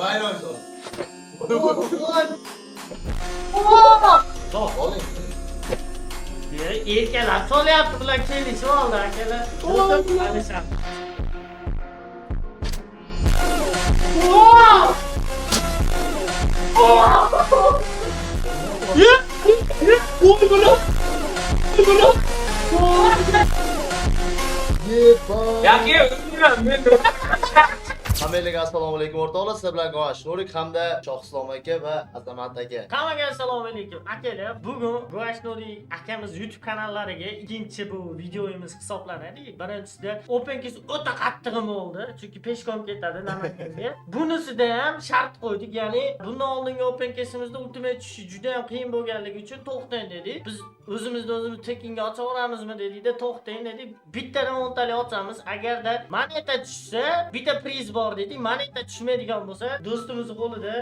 Bayram olsun. Top. Olayım. Erkeklar solyapti bular kelishib oldi akalar. Alisham. Yoki o'zim men Hammaga assalomu alaykum o'rtoqlar, sizlar bilan Go'ash Nurik hamda Shohislom aka va Azamat aka. Hammaga assalomu alaykum akalar. Bugun Go'ash Nurik akamiz YouTube kanallariga ikkinchi bu videomiz hisoblanadi. Birinchisida OpenCase o'ta qattig'im bo'ldi, chunki peshkom ketadi Namanganga. Bunisida ham shart qo'ydik, ya'ni bundan oldingi OpenCase'imizda Ultimate tushishi juda ham qiyin bo'lganligi uchun to'xtang dedik. Biz o'zimiz tekinga ochaveramizmi dedikda, to'xtang dedik. Bittadan 10 talik ochamiz. Agarda moneta tushsa, bitta priz bor dedik. Moneta tushmaydigan bo'lsa, do'stimizning qo'lida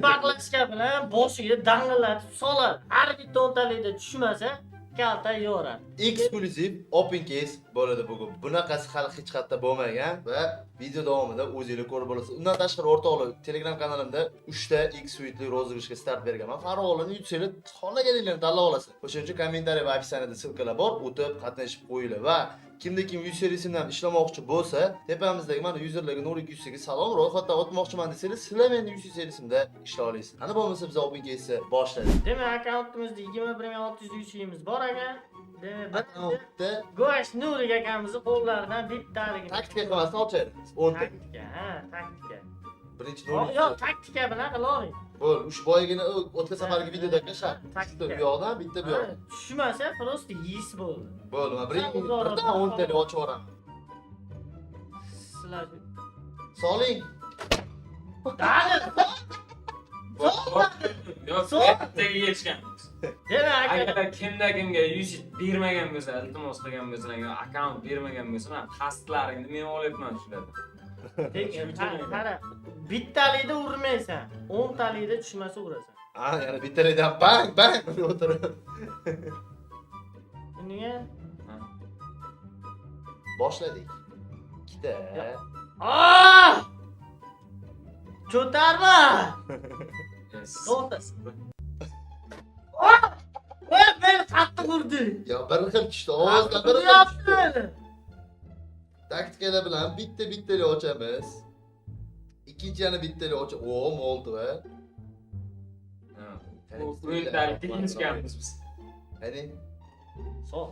baqlashka bilan boshiga dang'illatib soladi. Har bitta 10 talikda tushmasa, kalta yoradi. Eksklyuziv open case bo'ladi bugun. Bunaqasi hali hech qayerda bo'lmagan va video davomida o'zingiz ko'rib olasiz. Undan tashqari o'rtoqlar, Telegram kanalimda 3 ta X-Suite'li rozыгрышga start berganman. Farovlarni yutsanglar, xohlaganinglarni tanlab olasiz. O'shuning uchun kommentariy va opsiyaniyada silkalar bor, o'tib qatnashib qo'yinglar va kimda-kim yuz serisidan ishlamoqchi bo'lsa, tepamizdagi mana yuzerlarga Nurik 108 salom ro'yxatdan o'tmoqchiman desangiz, sizlar meni 100 serisimda ishlay olasiz. Ana bo'lmasa biz open case'ni boshladik. Demak, akkauntimizda 21600 bor ekan. Demak, Akkauntda Go'ash Nurik akamizning qo'llaridan bittaligini taktika qilmasdan ochaylik. 10 ta. taktika, taktika. Birinchi Yo'q, Nurik. taktika bilan qilavering. Bo'l, uch boygina o'tgan safargi videoda qashar. Taktika. Bitta bu yoqdan, bitta bu yoqdan. Tushmasa, просто yis bo'ldi. Bo'ldi, men birdan 10 tani ochib yuboraman. Sizlar Soling. Dali. yo'q, So'ng. ertaga yetishganmiz. Demak, Agar kimga 100 bermagan bo'lsa, iltimos qilgan bo'lsalar, akkaunt bermagan bo'lsa, men qasdlaringni men olyapman shulardan. qara, bittalikda urmaysan, 10 talikda tushmasa urasan. Ha, yana bittalardan bang bang urib o'tirib. Niye? Boshladik. Ikkita. Ah! Cho'tarma! To'xtas. Men qattiq urdi. Ya bir xil tushdi, ovozdan bir xil tushdi. Yaptı. Taktikalar bilan bittali ochamiz. Ikkinchi yana bittali ochib, o, oldi va. Bu o'yinlarga tekishganmiz biz. Qani? Sol.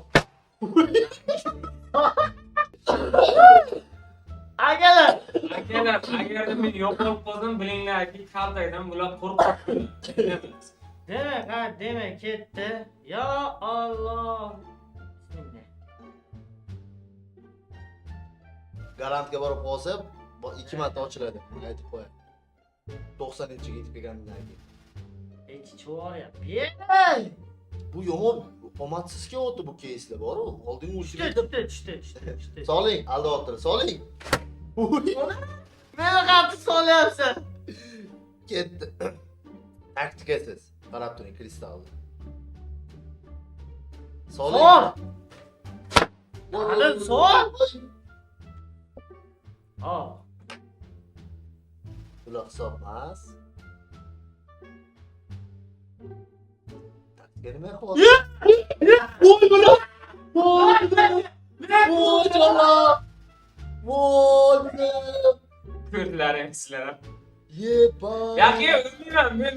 Agalar. Agarda men yo'qolib qoldim, bilinglarki, kaltakdan bular qo'rqib qoldi. Demek ketdi. Ya Allah. Bismillah. Garantga borib qolsa, 2 marta ochiladi. Aytib qo'yay. 90-chiga yetib kelgandan keyin. Çuvar ya. Ber. Bu yomon omadsizga o'tdi bu keyslar bor-ku. Oldingi uchiga Çüte. soling, alda o'tir, soling. Meni qattiq solyapsan. Ketdi. Taktikasiz. Qarab turing, kristalni. Soling. Sol. Hali sol. Al. Bular hisobmas. Taktika nima qilyapsiz? Voy bular. Voy janob. Voy bular. Ko'rdilaring sizlar. Yepa. Yoki o'zimdan men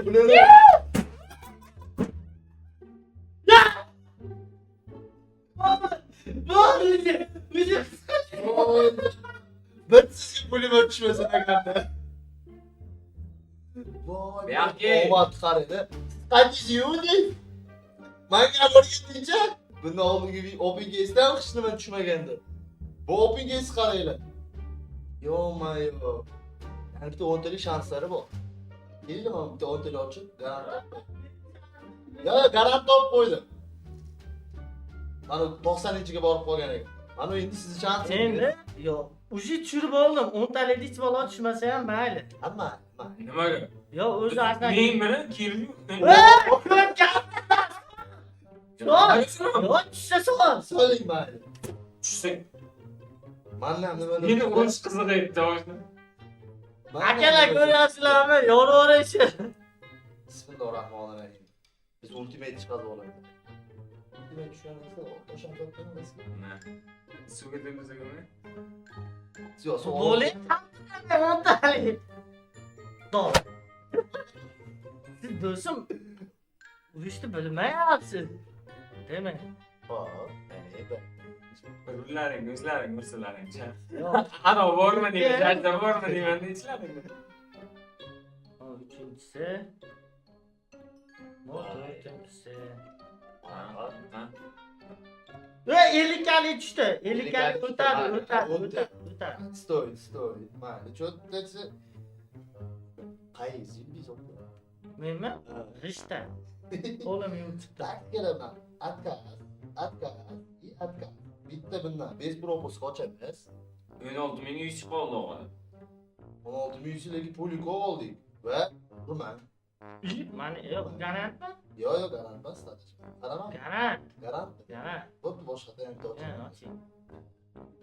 Bular. Voy. Bir sizga pulemyot tushmasa aganda. Voy. Yoki. Omad qaridi. Qancha yudi? Menga o'rgatincha bundan oldingi open case'dan hech nima tushmagandi. Bu open case qaranglar. Yo-mayo. Yani bitta 10 talik shanslari bor. Kelinglar, men bitta 10 talik ochib, garant topdim. Ya, garant topib qo'ydim. Mana 90-chiga borib qolgan ekan. Mana endi sizni shansingiz. Endi yo'q. Uji tushirib oldim. 10 talikda hech bola tushmasa ham mayli. Hamma. nimaga? Yo, o'zi aslan. Men bilan kelib Yo, tushsa sol. Soling mayli. tushsak Manam nima deb. Meni o'z qiziq aytdi oshna. Akalar ko'ryapsizlarmi? Yoraverishi. Bismillahirrahmanirrahim. Biz ultimate chiqadi bo'ladi. Ultimate tushganimizda o'shan topganimiz. Nima? Suvga debizagami? Yo'q, so'g'ir. Bo'ling. Montali. To'g'ri. Siz do'stim urishni bilmayapsiz. Demak. Hop, mayli. Rullaring, o'zlaring ursilaring-cha. Yo'q. Ana bormi deyman, jajda bormi deyman deyishlaring. Uchinchisi. To'rtinchisi. Ha. 50 kali tushdi. 50 kali o'tadi. Stoy. Mayli, cho'ttasi. Qaysi bizon? Menmi? Rishta. Qo'lim yutibdi. Tak kelaman. Отказ. Bitta bundan 5 propus qochamiz. 16.100 chiqib qoldi o'g'li. 16.000 lagi pulik oldik va roman. Mana yo'q, garantmi? Yo'q, garant emas. Qarama. Garant. Bo'pti, boshqa ham Oching.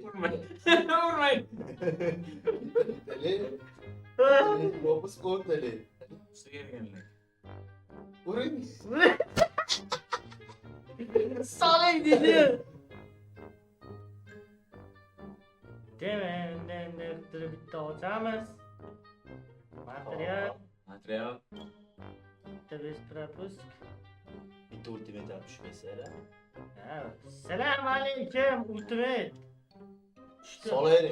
Urmang. Bittali. Propus qo'ytali. Sigirganlar. Uring. Soling dedi. Demen, bitta ochamiz. Material, bitta bez propust. Bitta ultimate ham tushmaysa-da. Assalomu alaykum, ultimate. Tushdi.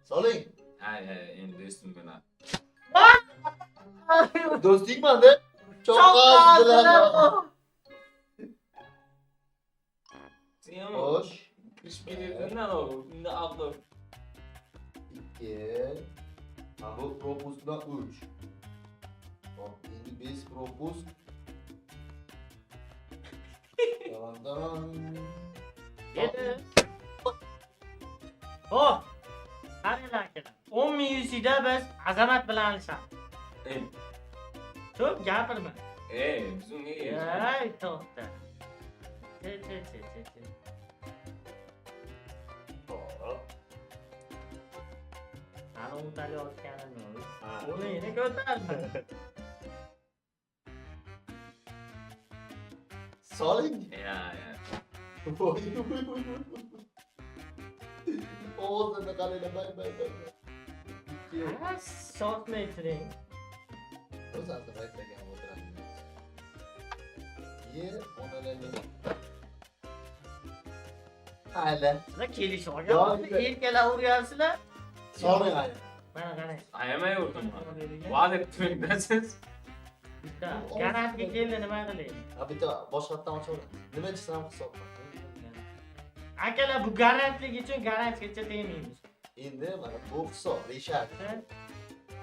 Soling. Hay, endi do'stim bilan. Do'stingman-da. Cho'qqazdilar. Sen Xo'sh. ish bergandan unda aql. 2. Mana bu propustdan 3. Hop, endi 5 propust. Tamam. Yedi. Hop. Qaranglar akalar. 10.000 UC'da biz azamat bilan alishamiz. Ko'p gapirma. Biz unga Ay, to'xta. Hop. Ana o'talayotganim yo'q. Ha. Uni yana ko'tarma. Soling. Ya. Voy. Ovozini qaranglar, bay. Ha, sotmay turing. O'zasi aytmagan o'tiradi. Onalarning. Hayla. Sizlar kelishib olgan, erkalar uryapsizlar. Soling ay. Mana qarang. Ayamay urdim. Va'da etdingda siz. Bitta garantga keldi, nima qilaylik? Bitta boshqatdan ochaveramiz. Nima desam hisobla. Akalar, bu garantligi uchun garantgacha tegmaymiz. Endi mana bu hisob reshak.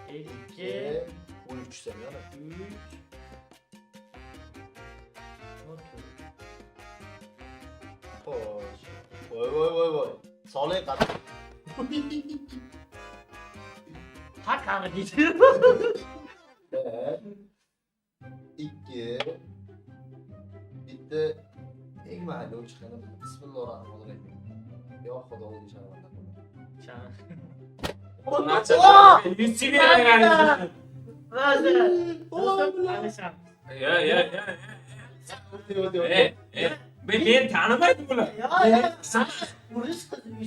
2 13 tushsam yana. 3 Xo'sh. Voy. Soling qara. Qaqari deydi. 2 bitta eng mayli o'chqani bismillahirrohmanirrohim. Yo xudo o'lishaman. Nacha. Yusiga bergan. Razi. Alishamiz. Ya. Men tanimaydim bular. Sen urish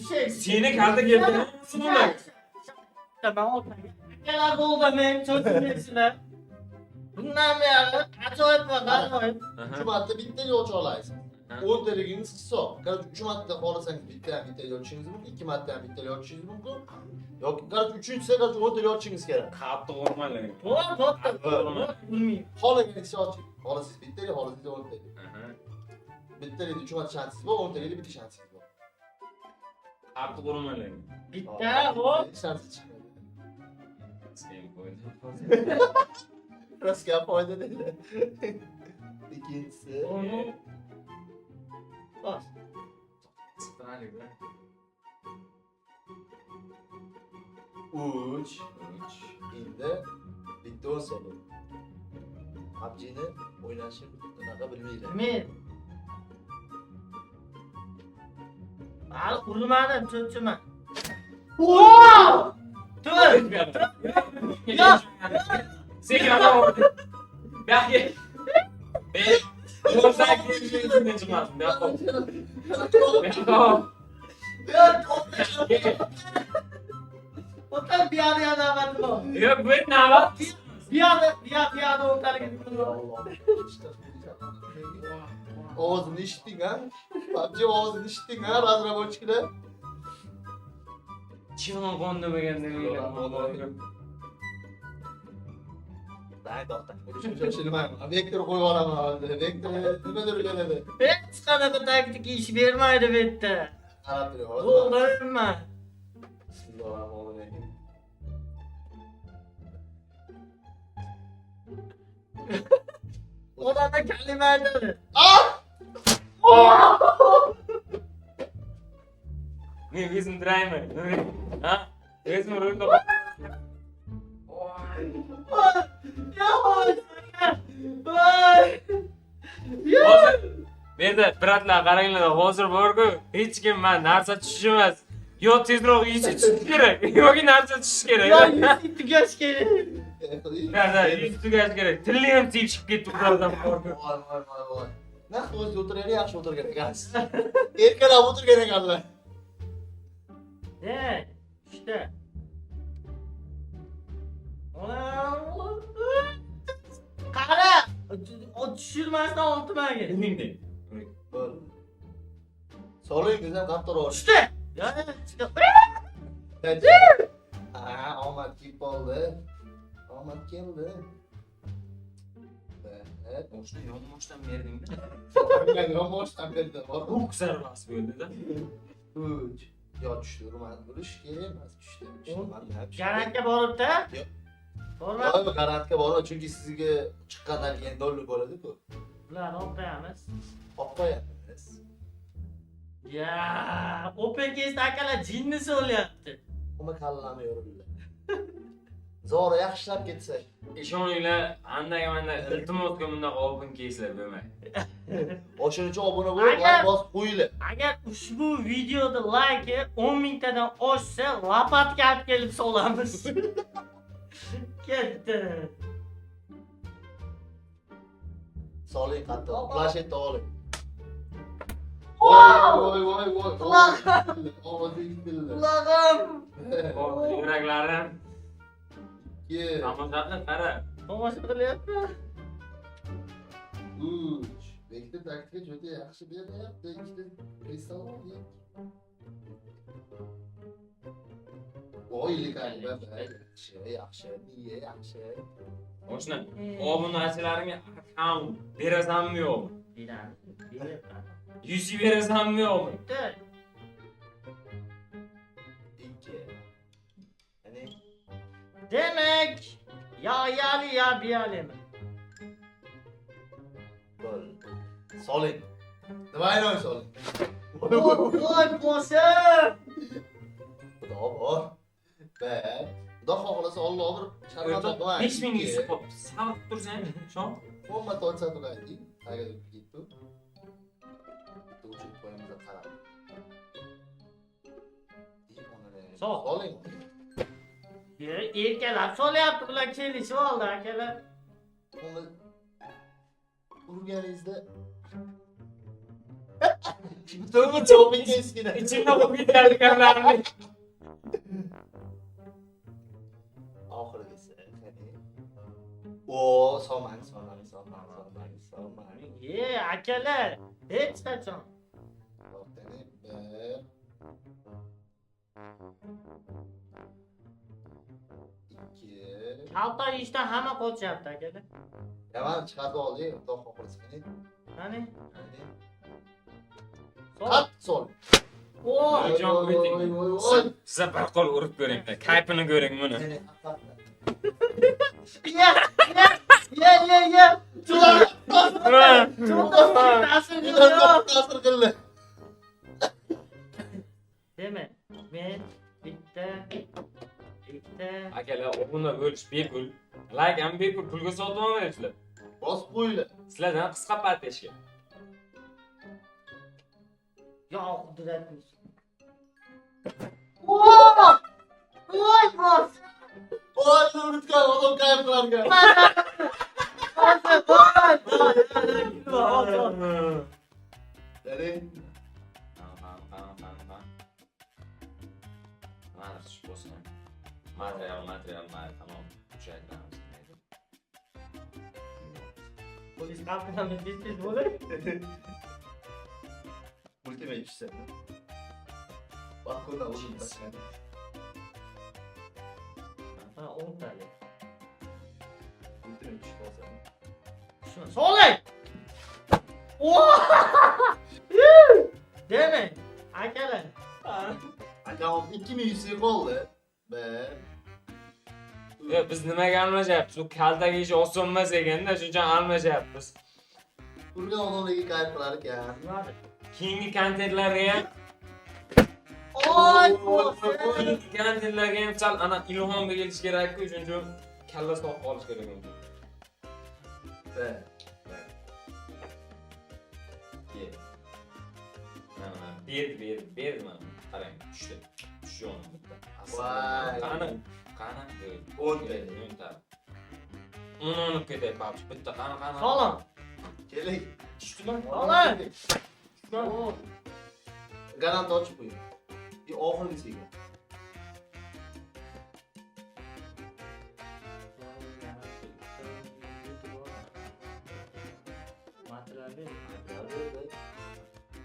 şey. Seni kalta keltirdim. Tamam oldu. Akalar bo'ldi, men cho'chimdaysizlar. Bundan beri ajoyib va g'aroyib. Shu marta bitta yo'l olaysiz. 10 taligingiz hisob. Qaror 3 marta xohlasangiz bitta yo'l ochishingiz mumkin, 2 marta ham bitta yo'l ochishingiz mumkin. Yoki qaror 3-chi qaror 10 ta yo'l ochishingiz kerak. Qattiq urmalar. To'g'ri. Bilmayman. Xohlaganingizcha oching. Xohlasangiz bitta, xohlasangiz 10 ta. Bitta 3 marta shansingiz bor, 10 ta bitta shansingiz bor. Qattiq urmalar. Bitta, hop. Shansi chiqmadi. Sen qo'yding. Rostga foyda dedi. İkincisi. Onu bas. Stralik lan. 3. Endi bitta o'sadi. Abjini o'ynashni unaqa bilmaydi. Men Hali urmadim, cho'chima. Wow! Tur! Ya! Sekin ol. Yaxshi. Yo'qsa kimdan chiqmasin. Otan bir yana navbat bu. Yo'q, bu navbat. Bir yana o'targa. Ovozini eshitding ha? PUBG ovozini eshitding ha, razrabochkilar? Chivon qondimaganda o'ylayman. Mayli, shoshilmayman. Vektor qo'yib olaman hozir. Vektor nimadir keladi. Hech qanaqa taktik ish bermaydi bu yerda. Qarab turing hozir. To'g'rimi? Bismillahirrohmanirrohim. Odamga kalima aytadi. Men o'zim dirayman. Ha? O'zim rolda. Hozir menda bratlar qaranglar, hozir bor-ku, hech kim men narsa tushirmas. Yo tezroq ichi tush kerak, yoki narsa tush kerak. Ya yuz tugash kerak. Narsa ichi tugash kerak. Tilli ham tepishib ketdi ulardan bor-ku. Voy. Naq o'zi o'tirgani yaxshi o'tirgan ekansiz. Erkalab o'tirgan ekanlar. İşte. Qara! O tushirmasdan oltimaga. Ningdi? Solingiz ham qattiq ur. İşte. Ya işte. Omad kelib qoldi. Omad keldi. O'shni yonmoshdan berdingmi? Men yonboshdan berdim. Ruk zarbasi bo'ldi-da. Uch. Yo tushdi, urmadi. Urish kerak emas, tushdi. Garantga boribdi. Borma. Yo, garantga boradi, chunki sizga chiqqandan keyin dollar bo'ladi-ku. Bular olib qo'yamiz. Olib qo'yamiz. Ya, Open Case akalar jinni so'lyapti. Nima kallami yorildi. Zora yaxshilab ketsak. Ishoninglar, anda iltimosga bundaqa open case'lar bo'lmaydi. O'shaning uchun obuna bo'lib, like bosib qo'yinglar. Agar ushbu videoda like 10 mingtadan oshsa, lapatga olib kelib solamiz. Ketdi. Soling qattiq. Plashetni oling. Voy, voy. Qulog'im. Ovozing keldi. Qulog'im. Yuraklarim. Ye. Tomoshabni qara. Tomosha qilyapti. Uch. Vektor taktika juda yaxshi beryapti. Ikkita kristal oling. Voy, likani yaxshi. Niye yaxshi? O'shni obunachilaringga account berasanmi yo'q? Beradi. Yuzi berasanmi yo'qmi? Ikki. Hani Demek ya yali ya biyalimi. Gol. Soling. Nimaini soling. Voy boshim. Xudo bor. Xudo xohlasa Alloh bir sharmanda qiladi. 5000 yuz qop. Savib tursang, shom. Omma to'g'ri so'raydi. Agar ketdi. To'g'ri qo'yimiz qarab. Soling. Erkalar solyapti bular kelishib oldi akalar. Uni urganingizda To'g'ri cho'pinga eskina. Ichimda bo'lib ketardi kamlarimni. Oxirgisi. O, soman. Akalar, hech qachon. To'xtani bir 2 Kalta ishdan hamma qochyapti akalar. Yaman chiqarib oldik, xudo xohlasa qani. Qani? Qat sol. Voy. Jon o'ting. Siz bir qo'l urib ko'ring-da. Kaypini ko'ring buni. Ya. Çok ta'sir qildi. Demak, men bitta Akalar, obuna bo'lish bepul. Like ham bepul, pulga sotib olmayapsizlar. Bosib qo'yinglar. Sizlardan qisqa pateshga. yo qudrat bo'lsin. Voy bos. Voy unutgan odam kayf qilarkan. Ya'ni Mana shu bo'lsin. Material, tamom. Tushaytiramiz. Polis qapini tez bo'ldi. ultimate ishsa. Bak ko'rda o'zim tashlaydi. Ha, 10 tali. Ultimate ish bo'lsa. Shuni solay. Demek, akalar. Akam 2100 qoldi. Be. Biz nimaga almashyapmiz? U kaltaga ish oson emas ekanda, shuning uchun almashyapmiz. Urgan odamlarga kayf qilar ekan. Nimadi? Keyingi kontentlarga ham Oy, kontentlarga ham sal ana ilhomga kelish kerak-ku, shuning uchun kalla soqib qolish kerak edi. Be. Berdi mana. Qarang, tushdi. Tushjon bitta. Voy. Qani? 10 tali. 10 tali. 10 ketyapti, bitta qani. Solon. Keling. Tushdimi? Solon. Garant ochib qo'ying. Oxirgisiga.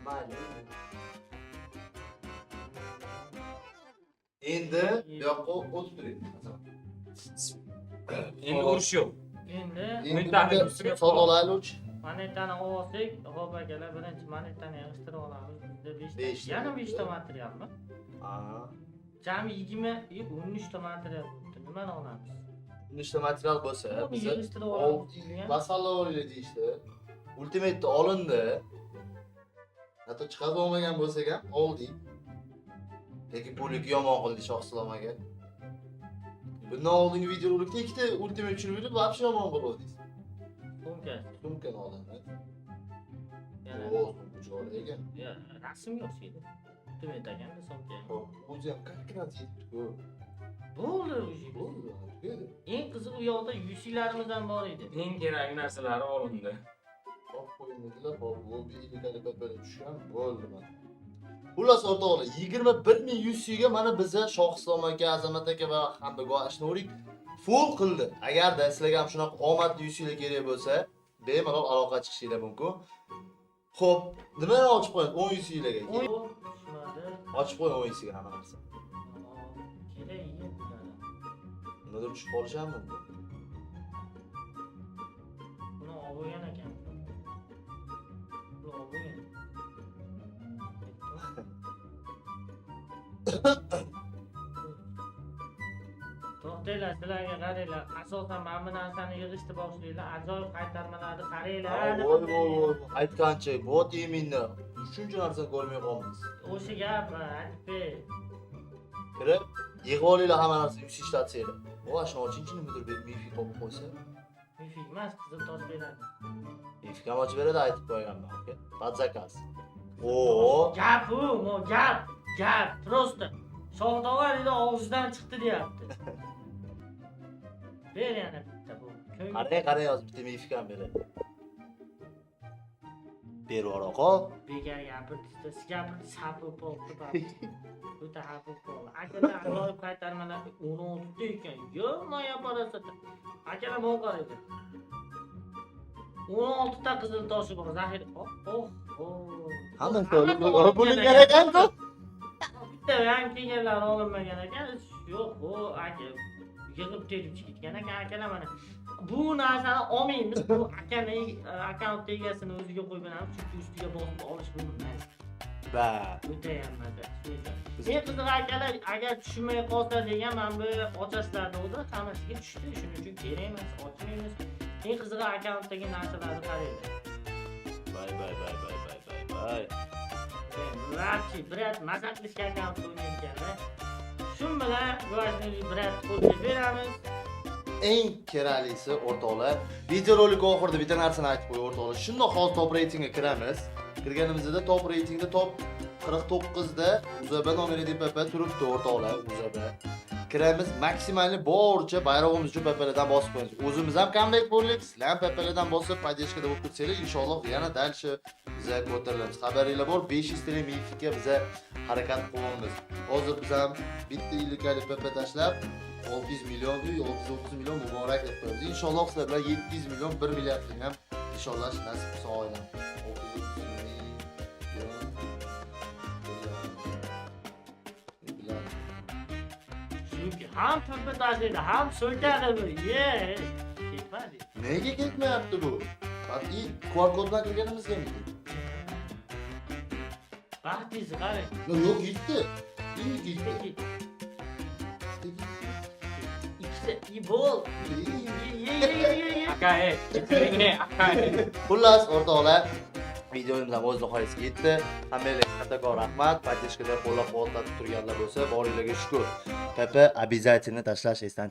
Mayli. Endi bu yoqqa o'tib turing. Endi urush yo'q. Endi Mentali ustiga savdolaylik. monetani olsak, hop akalar birinchi monetani yig'ishtirib olamiz. Bizda 5 Besh ta. ta. Yana 5 ta materialmi? Ha. Jami 13 ta material bo'libdi. Nimani olamiz? Nechta material bo'lsa, Uni biz yig'ishtirib olamiz. basallovlar deyishdi. Ultimate olindi. Hatto chiqarib olmagan bo'lsak ham oldik. Lekin pullik yomon qildi shoxsilomaga. Bundan oldingi videorolikda ikkita ultimate tushirib yurib, вообще yomon qildik. Sumka. Sumkani olamiz. Yana O, sumka chiqar ekan. ya rasm yo'q şeyda. Tumet ekanda sumka. Xo'p, o'zi ham qanaqalar yetdi-ku. Bo'ldi o'sha. Bo'ldi, tugadi. Eng qiziq u yoqda yusiylarimiz ham bor edi. Eng kerakli narsalari olindi. Hop qo'yinglar, hop, bu ilgari böyle tushgan bo'ldi mana. Xullas o'rtoqlar, 21100 ga mana biza Shohislom aka, Azamat aka va hamda Goashnorik full qildi. Agarda sizlarga ham shunaqa omadli yusiylar kerak bo'lsa, bemalol aloqa chiqishinglar mumkin. Xo'p, nimani ochib qo'ying 10 yusiylarga? Tushmadi. Ochib qo'ying 10 yusiga hamma narsa. Kerak yo'q. Nimadir tushib qolishi ham mumkin. Buni olib bo'lgan ekan. Buni olib bo'lgan. To'xtanglar, sizlarga qaranglar. Asosan mana bu narsani yig'ishni boshlanglar. Ajoyib qaytarmalarni qaranglar. Voy voy, aytgancha, bot yeminni shuncha narsani ko'rmay qolamiz. O'sha gap, aytib. Kirib, yig'ib olinglar hamma narsa yusi ishlatsanglar. Voy, shuni ochinchi nimadir bir mifik olib qo'ysa. Mifik emas, qizil tosh beradi. Mifik ham ochib beradi, aytib qo'yganman, aka. Под заказ. Oo. Gap bu, gap. Просто Shohdovalining og'zidan chiqdi deyapti. Ber yana bitta bu. Qarang, yozib bitta mifik ham beradi. Berib qol. Bekar gapirdi, siz gapirdi, sapib qoldi bari. O'ta xafa bo'ldi. Akalar ajoyib qaytarmalarni 16 ta ekan. Yo'q, parasat. Akalar bu qaraydi. 16 ta qizil toshi bor, zaxira. Hammasi bo'lingan ekan-ku. Bitta ham kelganlar olinmagan ekan. Yo'q, bu aka yig'ib terib ketgan ekan akalar mana. Bu narsani olmaymiz. Bu akaning akkaunt egasini o'ziga qo'yib beramiz, chunki ustiga bosib olish mumkin. Ba. O'ta ham mazza. Men qiziq akalar, agar tushmay qolsa degan men bu ochasizlarni o'zi hammasiga tushdi. Shuning uchun kerak emas, ochmaymiz. Eng qizig'i akkauntdagi narsalarni qaranglar. Bay. Rapchi, brat, mazza qilishga akkaunt o'ynayotganlar. Shu bilan Goashno'ni brat qo'lga beramiz. Eng keraklisi o'rtoqlar, videorolik oxirida bitta narsani aytib qo'y o'rtoqlar. Shundoq hozir top reytingga kiramiz. Kirganimizda top reytingda top 49 da Uzaba nomeri Pepe turibdi o'rtoqlar, Uzaba. Kiramiz maksimalni boricha bayrog'imiz uchun Pepelardan bosib qo'yamiz. O'zimiz ham comeback bo'ldik, sizlar ham Pepelardan bosib podдержкада bo'lib tursanglar, inshaalloh yana dalshi biza ko'tarilamiz. Xabaringlar bor, 500 tl mifika biza harakat qilamiz. Hozir biz ham bitta yillikalik Pepe tashlab 600 million, 630 million muborak deb qo'yamiz. Inshaalloh sizlar bilan 700 million, 1 milliardlik ham inshaalloh nasib qilsa oilam. 630 million. Chunki ham pulni tashlaydi, ham so'kadi bu. Ketmadi. Nega ketmayapti bu? Qat'iy QR koddan kirganimizgami? Vaqtingizni qarang. Yo'q, yetdi. Yetdi. Ikkita ibol. Aka, aka. Xullas, o'rtoqlar, videomiz ham o'z nihoyasiga yetdi. Hammanglarga kattakon rahmat. Podдержкада qo'llab-quvvatlab turganlar bo'lsa, boringlarga shukr. Pepe обязательно tashlash esdan chiqmang.